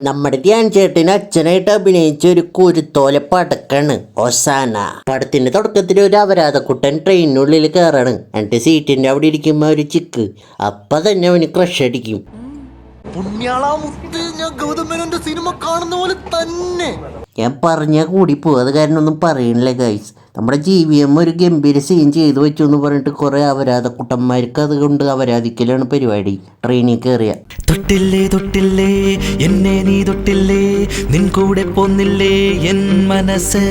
നമ്മുടെ ധ്യാൻ ചേട്ടന് അച്ഛനായിട്ട് അഭിനയിച്ച ഒരു കുരുത്തോല പടക്കാണ് ഒസാന. പടത്തിന്റെ തുടക്കത്തിൽ ഒരു അപരാധക്കുട്ടൻ ട്രെയിനിനുള്ളിൽ കയറാണ്. എന്നിട്ട് സീറ്റിന്റെ അവിടെ ഇരിക്കുമ്പോ ഒരു ചിക്ക്, അപ്പൊ തന്നെ അവന് ക്രഷ് അടിക്കും. സിനിമ കാണുന്ന പോലെ തന്നെ ഞാൻ പറഞ്ഞാൽ കൂടി പോവാത് കാരണം ഒന്നും പറയണില്ല ഗൈസ്. നമ്മുടെ GVM ഒരു ഗംഭീര സീൻ ചെയ്തു വെച്ചു എന്ന് പറഞ്ഞിട്ട് കുറെ അപരാധക്കുട്ടന്മാർക്ക് അതുകൊണ്ട് അപരാധിക്കലാണ് പരിപാടി. ട്രെയിനിൽ കയറിയ തൊട്ടില്ലേ തൊട്ടില്ലേ എന്നെ നീ തൊട്ടില്ലേ നിൻ കൂടെ പോന്നില്ലേ എൻ മനസ്സ്.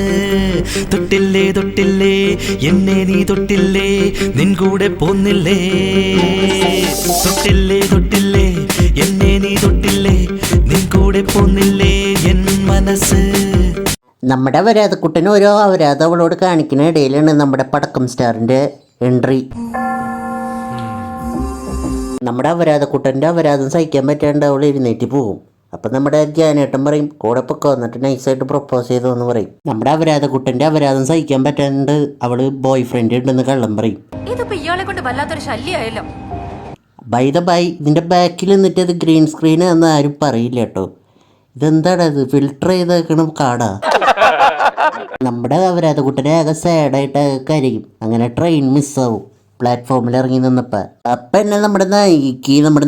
തൊട്ടില്ലേ തൊട്ടില്ലേ എന്നെ നീ തൊട്ടില്ലേ നിൻ കൂടെ പോന്നില്ലേ. തൊട്ടില്ലേ തൊട്ടില്ലേ എന്നെ നീ തൊട്ടില്ലേ നിൻ കൂടെ പോന്നില്ലേ എൻ മനസ്സ്. നമ്മുടെ അപരാധക്കുട്ടൻ ഓരോ അപരാധം അവളോട് കാണിക്കുന്ന ഇടയിലാണ് നമ്മുടെ പടക്കം സ്റ്റാറിന്റെ എൻട്രി. നമ്മുടെ അപരാധക്കുട്ടൻ്റെ അപരാധം സഹിക്കാൻ പറ്റാണ്ട് അവൾ എഴുന്നേറ്റ് പോകും. അപ്പം നമ്മുടെ ജാനേട്ടൻ പറയും കൂടെ പൊക്കെ വന്നിട്ട് നൈസായിട്ട് പ്രൊപ്പോസ് ചെയ്തു എന്ന് പറയും. നമ്മുടെ അപരാധക്കുട്ടൻ്റെ അപരാധം സഹിക്കാൻ പറ്റാണ്ട് അവള് ബോയ് ഫ്രണ്ട് ഉണ്ടെന്ന് കള്ളം പറയും. ബൈ ദ ബൈ ഇതിൻ്റെ ബാക്കിൽ നിന്നിട്ട് അത് ഗ്രീൻ സ്ക്രീൻ എന്ന് ആരും പറയില്ല കേട്ടോ. ഇതെന്താണ് അത് ഫിൽട്ടർ ചെയ്തേക്കണം കാടാ. നമ്മുടെ അപരാധക്കുട്ടനെ ആകെ സാഡായിട്ട് കരയും. അങ്ങനെ ട്രെയിൻ മിസ്സാവും. പ്ലാറ്റ്ഫോമിൽ ഇറങ്ങി നിന്നപ്പോൾ അപ്പം തന്നെ നമ്മുടെ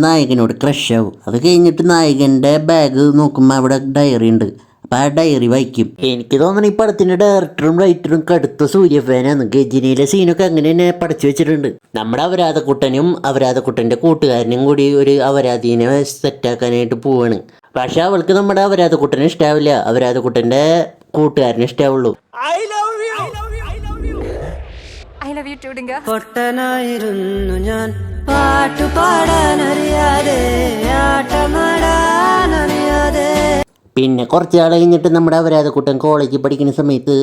നായകനോട് ക്രഷ് ആവും. അത് കഴിഞ്ഞിട്ട് നായകൻ്റെ ബാഗ് നോക്കുമ്പോൾ അവിടെ ഡയറി ഉണ്ട്. അപ്പം ആ ഡയറി വായിക്കും. എനിക്ക് തോന്നുന്നു ഈ പടത്തിൻ്റെ ഡയറക്ടറും റൈറ്ററും കടുത്ത സൂര്യഫാനാണ്. ഗജനിയിലെ സീനൊക്കെ അങ്ങനെ തന്നെ പഠിച്ചു വെച്ചിട്ടുണ്ട്. നമ്മുടെ അപരാധക്കുട്ടനും അപരാധക്കുട്ടൻ്റെ കൂട്ടുകാരനും കൂടി ഒരു അപരാധീനെ സെറ്റാക്കാനായിട്ട് പോവാണ്. പക്ഷെ അവൾക്ക് നമ്മുടെ അപരാധക്കുട്ടനെ ഇഷ്ടാവില്ല, അപരാധക്കുട്ടൻ്റെ കൂട്ടുകാരനെ ഇഷ്ടാവുള്ളൂ. പൊട്ടനായിരുന്നു ഞാൻ, പാട്ടുപാടാനറിയാതെ ആട്ടമാടാനറിയാതെ. പിന്നെ കുറച്ച് നാൾ കഴിഞ്ഞിട്ട് നമ്മുടെ അപരാധക്കുട്ടൻ കോളേജിൽ പഠിക്കുന്ന സമയത്ത്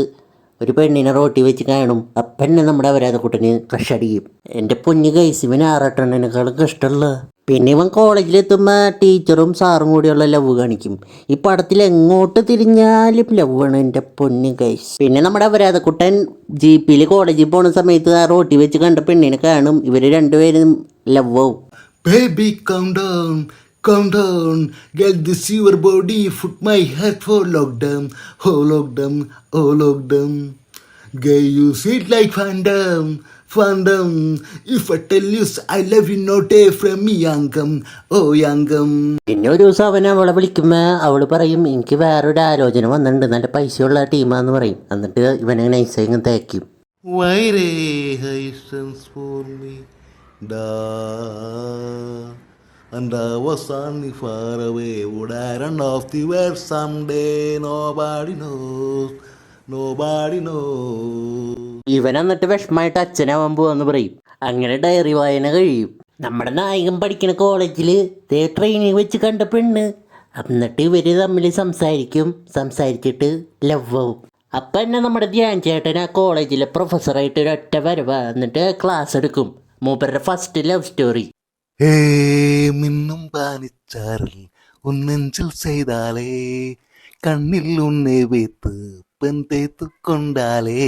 ഒരു പെണ്ണിനെ റോട്ടി വെച്ച് കാണും. ആ പെണ്ണെ നമ്മുടെ അപരാധക്കുട്ടന് ക്രഷ് അടിക്കും. എൻ്റെ പൊന്നു ഗൈസ്, ഇവൻ ആറാട്ടെണ്ണേക്കാളും കഷ്ടമുള്ള. പിന്നെ ഇവൻ കോളേജിലെത്തുമ്പോൾ ടീച്ചറും സാറും കൂടിയുള്ള ലവ് കാണിക്കും. ഈ പടത്തിൽ എങ്ങോട്ട് തിരിഞ്ഞാലും ലവാണ് എൻ്റെ പൊന്നു ഗൈസ്. പിന്നെ നമ്മുടെ അപരാധക്കുട്ടൻ ജീപ്പിൽ കോളേജിൽ പോണ സമയത്ത് ആ റോട്ടി വെച്ച് കണ്ട പെണ്ണിനെ കാണും. ഇവർ രണ്ടുപേരും ലവാവും. Baby, calm down, get this your body, put my heart for lockdown, oh lockdown, girl you sweet like phantom, if I tell you I love you not a from me youngum, oh youngum. പിന്നെ ഒരു ദിവസം അവൻ അവളെ വിളിക്കുമ്പോൾ അവൾ പറയും എനിക്ക് വേറൊരു ആലോചന വന്നിട്ടുണ്ട്, നല്ല പൈസയുള്ള ടീമാന്ന് പറയും. എന്നിട്ട് ഇവനെ നൈസായി ഇങ്ങനെ തേക്കും. Why re hastens for me da, and I was only far away, would I run off the world someday, nobody knows. ഇവൻ എന്നിട്ട് വിഷമമായിട്ട് അച്ഛനാവാൻ പോവാന്ന് പറയും. അങ്ങനെ ഡയറി വായന കഴിയും. നമ്മുടെ നായകൻ പഠിക്കുന്ന കോളേജിൽ ട്രെയിനിൽ വെച്ച് കണ്ട പെണ്ണ്. എന്നിട്ട് ഇവർ തമ്മിൽ സംസാരിച്ചിട്ട് ലവ് ആവും. അപ്പം തന്നെ നമ്മുടെ ധ്യാൻ ചേട്ടൻ ആ കോളേജിലെ പ്രൊഫസറായിട്ട് ഒരൊറ്റ വരവ. എന്നിട്ട് ക്ലാസ് എടുക്കും. മൂപ്പരുടെ ഫസ്റ്റ് ലവ് സ്റ്റോറി. മിന്നും പാനിച്ചാറിൽ ഉന്നെഞ്ചിൽ ചെയ്താലേ, കണ്ണിൽ ഉന്നെ വെത്ത് പെൺ തേത്തു കൊണ്ടാലേ,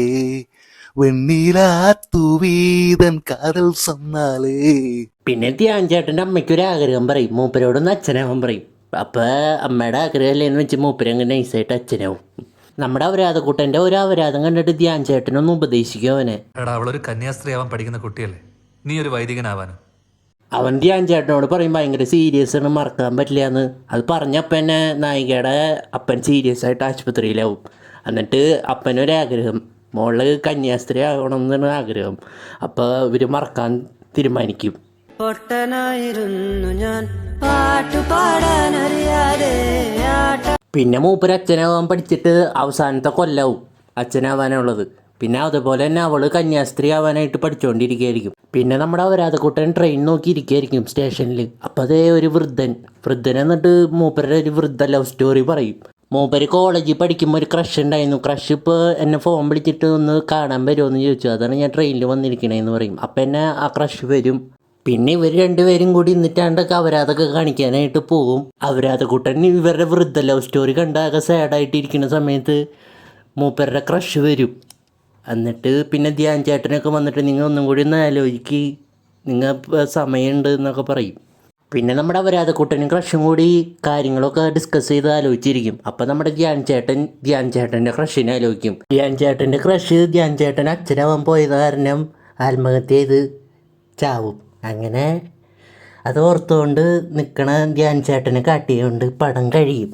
വെണ്ണീലാത്തൂവീതൻ കാതൽ സന്നാലേ. പിന്നെ ധ്യാൻ ചേട്ടൻ്റെ അമ്മയ്ക്കൊരു ആഗ്രഹം പറയും. മൂപ്പരോടൊന്ന് അച്ഛനാവാൻ പറയും. അപ്പം അമ്മയുടെ ആഗ്രഹമല്ലേന്ന് വെച്ച് മൂപ്പരങ്ങനെ നൈസായിട്ട് അച്ഛനാവും. നമ്മുടെ അപരാധക്കുട്ടൻ്റെ ഒരു അപരാധം കണ്ടിട്ട് ധ്യാൻ ചേട്ടനൊന്ന് ഉപദേശിക്കും അവനെ. എടാ, അവളൊരു കന്യാസ്ത്രീ ആവാൻ പഠിക്കുന്ന കുട്ടിയല്ലേ, നീ ഒരു വൈദികനാവാനും. അവൻ ധ്യാൻ ചേട്ടനോട് പറയും ഭയങ്കര സീരിയസ് ആണ്, മറക്കാൻ പറ്റില്ല എന്ന്. അത് പറഞ്ഞപ്പം തന്നെ നായികയുടെ അപ്പൻ സീരിയസ് ആയിട്ട് ആശുപത്രിയിലാവും. എന്നിട്ട് അപ്പനൊരാഗ്രഹം, മോള് കന്യാസ്ത്രീ ആവണം എന്നാണ് ആഗ്രഹം. അപ്പോൾ ഇവർ മറക്കാൻ തീരുമാനിക്കും. പൊട്ടനായിരുന്നു ഞാൻ, പാട്ടുപാടാനറിയാതെ പിന്നെ മൂപ്പര് അച്ഛനാവാൻ പഠിച്ചിട്ട് അവസാനത്തെ കൊല്ലാവും അച്ഛനാവാനുള്ളത്. പിന്നെ അതുപോലെ തന്നെ അവൾ കന്യാസ്ത്രീ ആവാനായിട്ട് പഠിച്ചുകൊണ്ടിരിക്കുകയായിരിക്കും. പിന്നെ നമ്മുടെ അപരാധക്കുട്ടൻ ട്രെയിൻ നോക്കിയിരിക്കുകയായിരിക്കും സ്റ്റേഷനിൽ. അപ്പോൾ അതേ ഒരു വൃദ്ധൻ എന്നിട്ട് മൂപ്പരുടെ ഒരു വൃദ്ധ ലവ് സ്റ്റോറി പറയും. മൂപ്പര് കോളേജിൽ പഠിക്കുമ്പോൾ ഒരു ക്രഷ് ഉണ്ടായിരുന്നു. ക്രഷ് ഇപ്പോൾ എന്നെ ഫോൺ വിളിച്ചിട്ട് ഒന്ന് കാണാൻ വരുമോ എന്ന് ചോദിച്ചു. അതാണ് ഞാൻ ട്രെയിനിൽ വന്നിരിക്കണേന്ന് പറയും. അപ്പം എന്നെ ആ ക്രഷ് വരും. പിന്നെ ഇവർ രണ്ടുപേരും കൂടി നിന്നിട്ടാണ്ടൊക്കെ അപരാധമൊക്കെ കാണിക്കാനായിട്ട് പോകും. അപരാധക്കുട്ടൻ ഇവരുടെ വൃദ്ധ ലവ് സ്റ്റോറി കണ്ടാകെ സാഡായിട്ടിരിക്കുന്ന സമയത്ത് മൂപ്പരുടെ ക്രഷ് വരും. എന്നിട്ട് പിന്നെ ധ്യാൻ ചേട്ടനൊക്കെ വന്നിട്ട് നിങ്ങൾ ഒന്നും കൂടി ഒന്ന് ആലോചിക്ക്, നിങ്ങൾ സമയമുണ്ട് എന്നൊക്കെ പറയും. പിന്നെ നമ്മുടെ അവരാധക്കുട്ടനും ക്രഷും കൂടി കാര്യങ്ങളൊക്കെ ഡിസ്കസ് ചെയ്ത് ആലോചിച്ചിരിക്കും. അപ്പം നമ്മുടെ ധ്യാൻ ചേട്ടൻ്റെ ക്രഷിനെ ആലോചിക്കും. ധ്യാൻ ചേട്ടൻ്റെ ക്രഷ് ധ്യാൻ ചേട്ടൻ അച്ഛനാവാൻ പോയത് കാരണം ആത്മഹത്യ ചെയ്ത് ചാവും. അങ്ങനെ അത് ഓർത്തുകൊണ്ട് നിൽക്കണ ധ്യാൻ ചേട്ടനെ കാട്ടിയുകൊണ്ട് പടം കഴിയും.